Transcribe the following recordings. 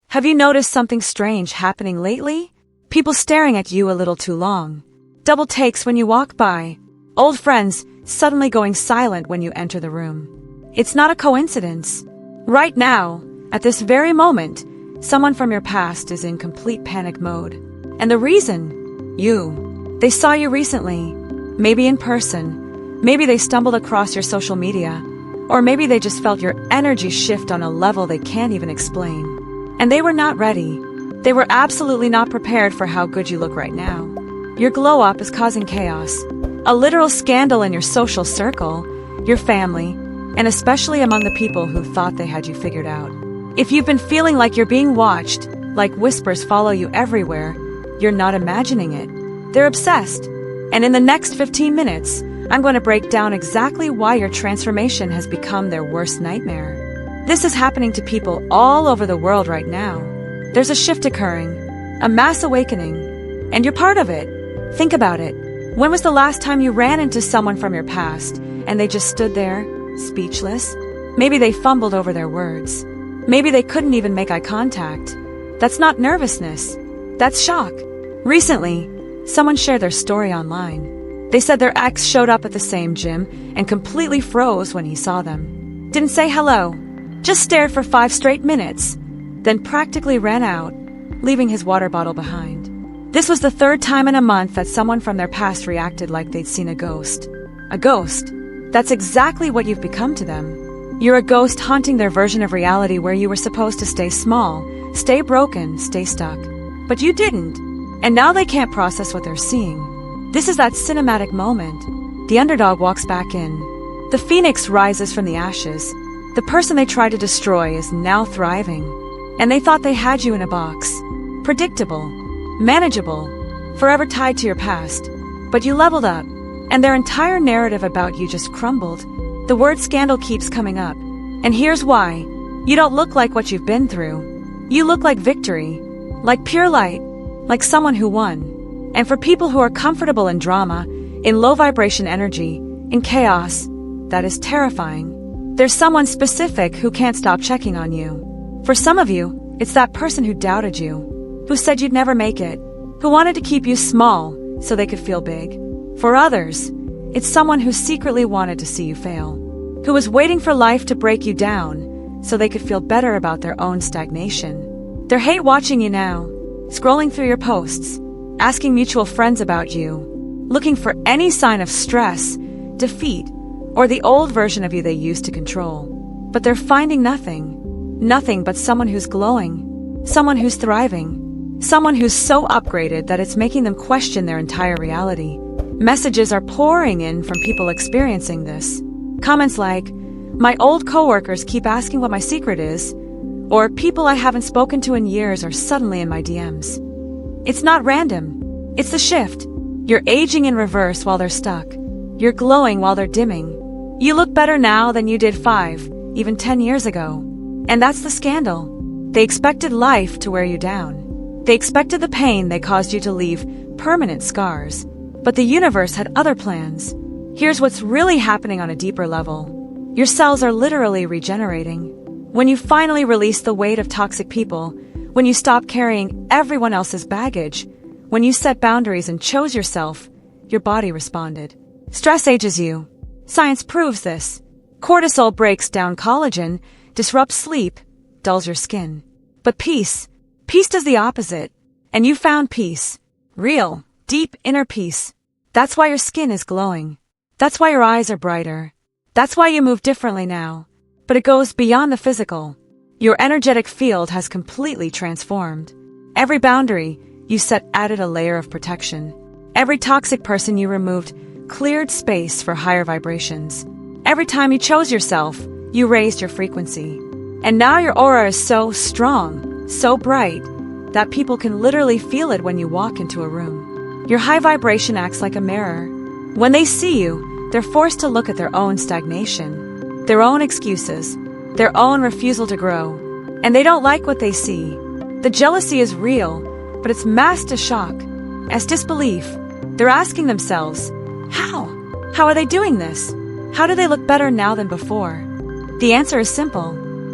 Have you noticed something strange happening lately? People staring at you a little too long. Double takes when you walk by. Old friends suddenly going silent when you enter the room. It's not a coincidence. Right now, at this very moment, someone from your past is in complete panic mode. And the reason? You. They saw you recently. Maybe in person. Maybe they stumbled across your social media. Or maybe they just felt your energy shift on a level they can't even explain. And they were not ready. They were absolutely not prepared for how good you look right now. Your glow up is causing chaos. A literal scandal in your social circle, your family, and especially among the people who thought they had you figured out. If you've been feeling like you're being watched, like whispers follow you everywhere, you're not imagining it. They're obsessed. And in the next 15 minutes, I'm going to break down exactly why your transformation has become their worst nightmare. This is happening to people all over the world right now. There's a shift occurring, a mass awakening, and you're part of it. Think about it. When was the last time you ran into someone from your past and they just stood there, speechless? Maybe they fumbled over their words. Maybe they couldn't even make eye contact. That's not nervousness. That's shock. Recently, someone shared their story online. They said their ex showed up at the same gym and completely froze when he saw them. Didn't say hello, just stared for 5 straight minutes, then practically ran out, leaving his water bottle behind. This was the 3rd time in a month that someone from their past reacted like they'd seen a ghost. A ghost. That's exactly what you've become to them. You're a ghost haunting their version of reality where you were supposed to stay small, stay broken, stay stuck. But you didn't. And now they can't process what they're seeing. This is that cinematic moment. The underdog walks back in. The phoenix rises from the ashes. The person they tried to destroy is now thriving. And they thought they had you in a box. Predictable. Manageable. Forever tied to your past. But you leveled up. And their entire narrative about you just crumbled. The word scandal keeps coming up. And here's why. You don't look like what you've been through. You look like victory. Like pure light. Like someone who won. And for people who are comfortable in drama, in low vibration energy, in chaos, that is terrifying. There's someone specific who can't stop checking on you. For some of you, it's that person who doubted you, who said you'd never make it, who wanted to keep you small so they could feel big. For others, it's someone who secretly wanted to see you fail, who was waiting for life to break you down so they could feel better about their own stagnation. They hate watching you now, scrolling through your posts, asking mutual friends about you, looking for any sign of stress, defeat, or the old version of you they used to control. But they're finding nothing. Nothing but someone who's glowing, someone who's thriving, someone who's so upgraded that it's making them question their entire reality. Messages are pouring in from people experiencing this. Comments like, "My old coworkers keep asking what my secret is," or "People I haven't spoken to in years are suddenly in my DMs." It's not random. It's the shift. You're aging in reverse while they're stuck. You're glowing while they're dimming. You look better now than you did 5, even 10 years ago. And that's the scandal. They expected life to wear you down. They expected the pain they caused you to leave permanent scars. But the universe had other plans. Here's what's really happening on a deeper level. Your cells are literally regenerating. When you finally release the weight of toxic people, when you stop carrying everyone else's baggage, when you set boundaries and chose yourself, your body responded. Stress ages you. Science proves this. Cortisol breaks down collagen, disrupts sleep, dulls your skin. But peace does the opposite. And you found peace. Real, deep inner peace. That's why your skin is glowing. That's why your eyes are brighter. That's why you move differently now. But it goes beyond the physical. Your energetic field has completely transformed. Every boundary you set added a layer of protection. Every toxic person you removed cleared space for higher vibrations. Every time you chose yourself, you raised your frequency. And now your aura is so strong, so bright, that people can literally feel it when you walk into a room. Your high vibration acts like a mirror. When they see you, they're forced to look at their own stagnation, their own excuses, their own refusal to grow, and they don't like what they see. The jealousy is real, but it's masked as shock, as disbelief. They're asking themselves, how? How are they doing this? How do they look better now than before? The answer is simple.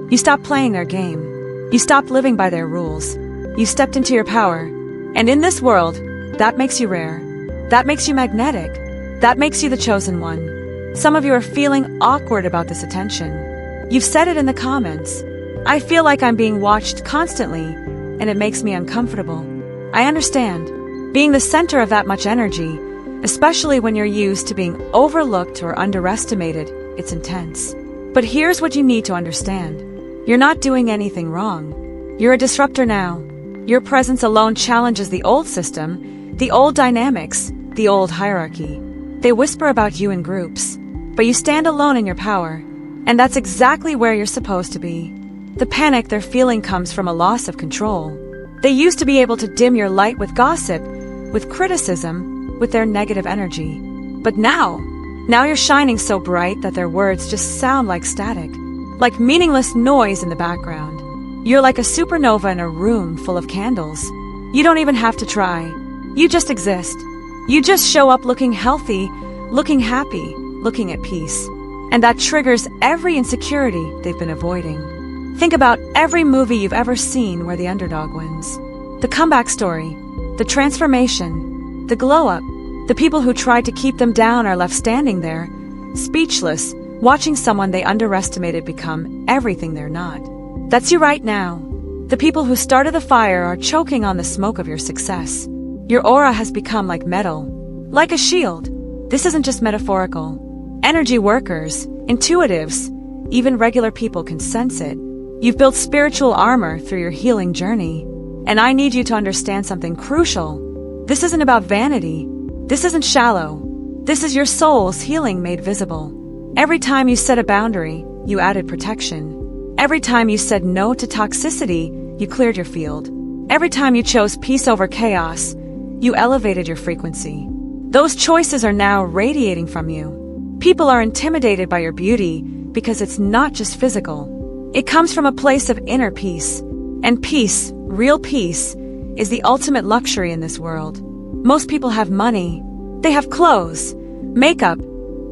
You stop playing their game. You stopped living by their rules. You stepped into your power. And in this world, that makes you rare. That makes you magnetic. That makes you the chosen one. Some of you are feeling awkward about this attention. You've said it in the comments. I feel like I'm being watched constantly, and it makes me uncomfortable. I understand. Being the center of that much energy, especially when you're used to being overlooked or underestimated, it's intense. But here's what you need to understand. You're not doing anything wrong. You're a disruptor now. Your presence alone challenges the old system, the old dynamics, the old hierarchy. They whisper about you in groups, but you stand alone in your power, and that's exactly where you're supposed to be. The panic they're feeling comes from a loss of control. They used to be able to dim your light with gossip, with criticism, with their negative energy. But now you're shining so bright that their words just sound like static, like meaningless noise in the background. You're like a supernova in a room full of candles. You don't even have to try. You just exist. You just show up looking healthy, looking happy, looking at peace. And that triggers every insecurity they've been avoiding. Think about every movie you've ever seen where the underdog wins. The comeback story, the transformation, the glow-up. The people who tried to keep them down are left standing there, speechless, watching someone they underestimated become everything they're not. That's you right now. The people who started the fire are choking on the smoke of your success. Your aura has become like metal, like a shield. This isn't just metaphorical. Energy workers, intuitives, even regular people can sense it. You've built spiritual armor through your healing journey. And I need you to understand something crucial. This isn't about vanity. This isn't shallow. This is your soul's healing made visible. Every time you set a boundary, you added protection. Every time you said no to toxicity, you cleared your field. Every time you chose peace over chaos, you elevated your frequency. Those choices are now radiating from you. People are intimidated by your beauty because it's not just physical. It comes from a place of inner peace. And peace, real peace, is the ultimate luxury in this world. Most people have money. They have clothes, makeup,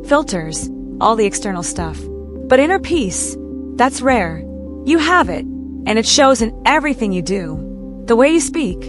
filters, all the external stuff. But inner peace, that's rare. You have it, and it shows in everything you do. The way you speak,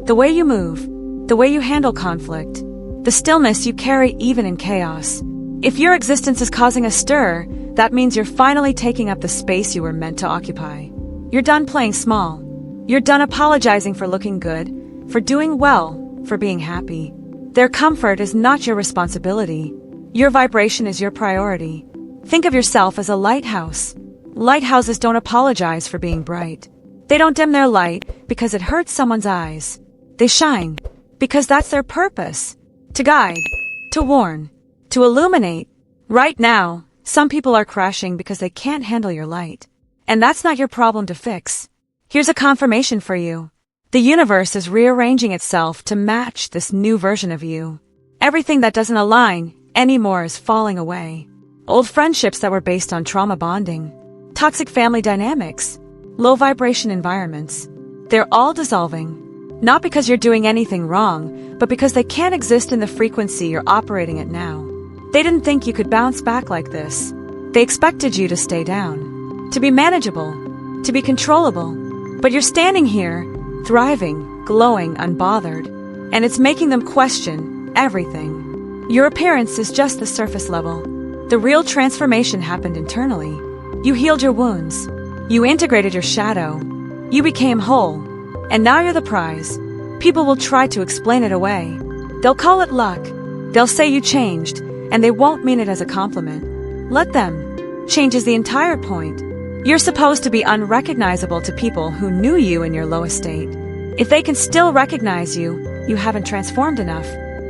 the way you move, the way you handle conflict, the stillness you carry even in chaos. If your existence is causing a stir, that means you're finally taking up the space you were meant to occupy. You're done playing small. You're done apologizing for looking good, for doing well, for being happy. Their comfort is not your responsibility. Your vibration is your priority. Think of yourself as a lighthouse. Lighthouses don't apologize for being bright. They don't dim their light because it hurts someone's eyes. They shine because that's their purpose. To guide, to warn, to illuminate. Right now, some people are crashing because they can't handle your light. And that's not your problem to fix. Here's a confirmation for you. The universe is rearranging itself to match this new version of you. Everything that doesn't align anymore is falling away. Old friendships that were based on trauma bonding, toxic family dynamics, low vibration environments, they're all dissolving. Not because you're doing anything wrong, but because they can't exist in the frequency you're operating at now. They didn't think you could bounce back like this. They expected you to stay down, to be manageable, to be controllable. But you're standing here, thriving, glowing, unbothered, and it's making them question everything. Your appearance is just the surface level. The real transformation happened internally. You healed your wounds. You integrated your shadow. You became whole. And now you're the prize. People will try to explain it away. They'll call it luck. They'll say you changed, and they won't mean it as a compliment. Let them. Change is the entire point. You're supposed to be unrecognizable to people who knew you in your lowest state. If they can still recognize you, you haven't transformed enough.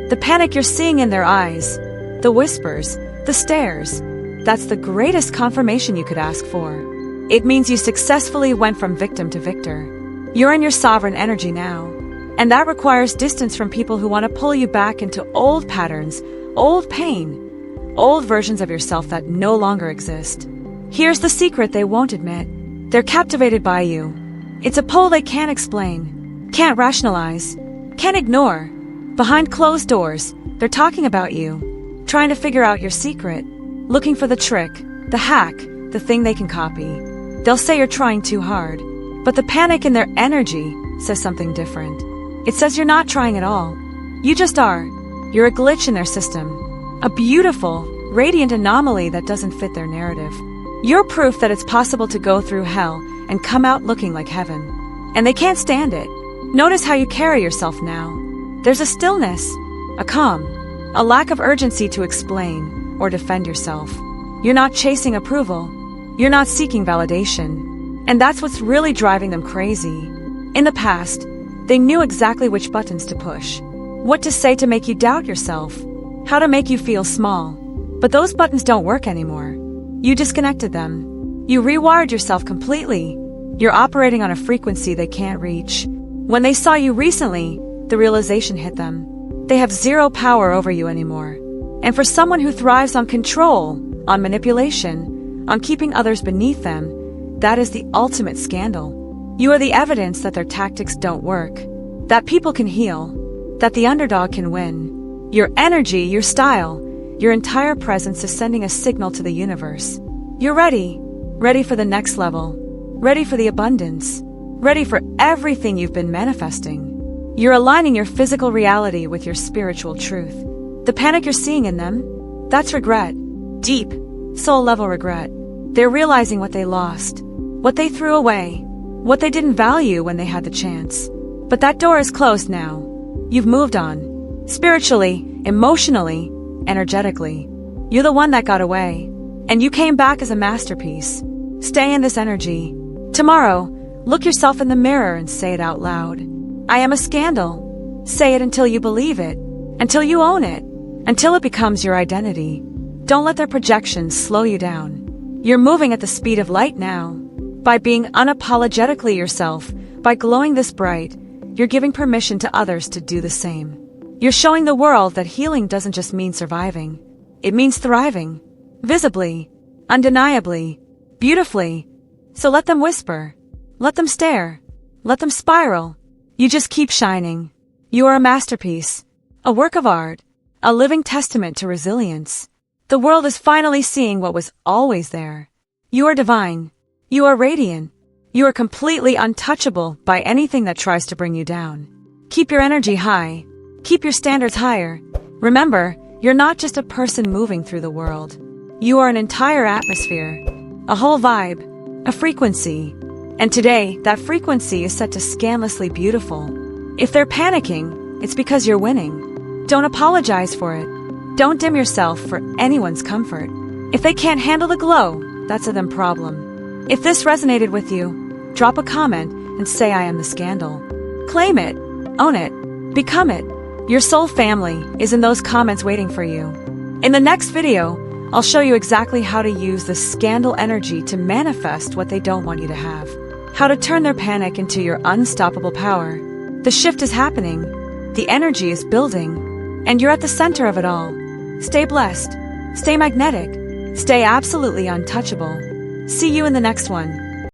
The panic you're seeing in their eyes, the whispers, the stares, that's the greatest confirmation you could ask for. It means you successfully went from victim to victor. You're in your sovereign energy now, and that requires distance from people who want to pull you back into old patterns, old pain, old versions of yourself that no longer exist. Here's the secret they won't admit. They're captivated by you. It's a pull they can't explain, can't rationalize, can't ignore. Behind closed doors, they're talking about you, trying to figure out your secret, looking for the trick, the hack, the thing they can copy. They'll say you're trying too hard. But the panic in their energy says something different. It says you're not trying at all. You just are. You're a glitch in their system. A beautiful, radiant anomaly that doesn't fit their narrative. You're proof that it's possible to go through hell and come out looking like heaven. And they can't stand it. Notice how you carry yourself now. There's a stillness, a calm, a lack of urgency to explain or defend yourself. You're not chasing approval. You're not seeking validation. And that's what's really driving them crazy. In the past, they knew exactly which buttons to push, what to say to make you doubt yourself, how to make you feel small. But those buttons don't work anymore. You disconnected them. You rewired yourself completely. You're operating on a frequency they can't reach. When they saw you recently, the realization hit them. They have zero power over you anymore. And for someone who thrives on control, on manipulation, on keeping others beneath them, that is the ultimate scandal. You are the evidence that their tactics don't work, that people can heal, that the underdog can win. Your energy, your style, your entire presence is sending a signal to the universe. You're ready. Ready for the next level. Ready for the abundance. Ready for everything you've been manifesting. You're aligning your physical reality with your spiritual truth. The panic you're seeing in them, that's regret. Deep, soul-level regret. They're realizing what they lost, what they threw away, what they didn't value when they had the chance. But that door is closed now. You've moved on. Spiritually, emotionally, energetically. You're the one that got away. And you came back as a masterpiece. Stay in this energy. Tomorrow, look yourself in the mirror and say it out loud. I am a scandal. Say it until you believe it. Until you own it. Until it becomes your identity. Don't let their projections slow you down. You're moving at the speed of light now. By being unapologetically yourself, by glowing this bright, you're giving permission to others to do the same. You're showing the world that healing doesn't just mean surviving. It means thriving. Visibly. Undeniably. Beautifully. So let them whisper. Let them stare. Let them spiral. You just keep shining. You are a masterpiece. A work of art. A living testament to resilience. The world is finally seeing what was always there. You are divine. You are radiant. You are completely untouchable by anything that tries to bring you down. Keep your energy high. Keep your standards higher. Remember, you're not just a person moving through the world. You are an entire atmosphere, a whole vibe, a frequency. And today, that frequency is set to scandalously beautiful. If they're panicking, it's because you're winning. Don't apologize for it. Don't dim yourself for anyone's comfort. If they can't handle the glow, that's a them problem. If this resonated with you, drop a comment and say I am the scandal. Claim it, own it, become it. Your soul family is in those comments waiting for you. In the next video, I'll show you exactly how to use the scandal energy to manifest what they don't want you to have. How to turn their panic into your unstoppable power. The shift is happening. The energy is building. And you're at the center of it all. Stay blessed. Stay magnetic. Stay absolutely untouchable. See you in the next one.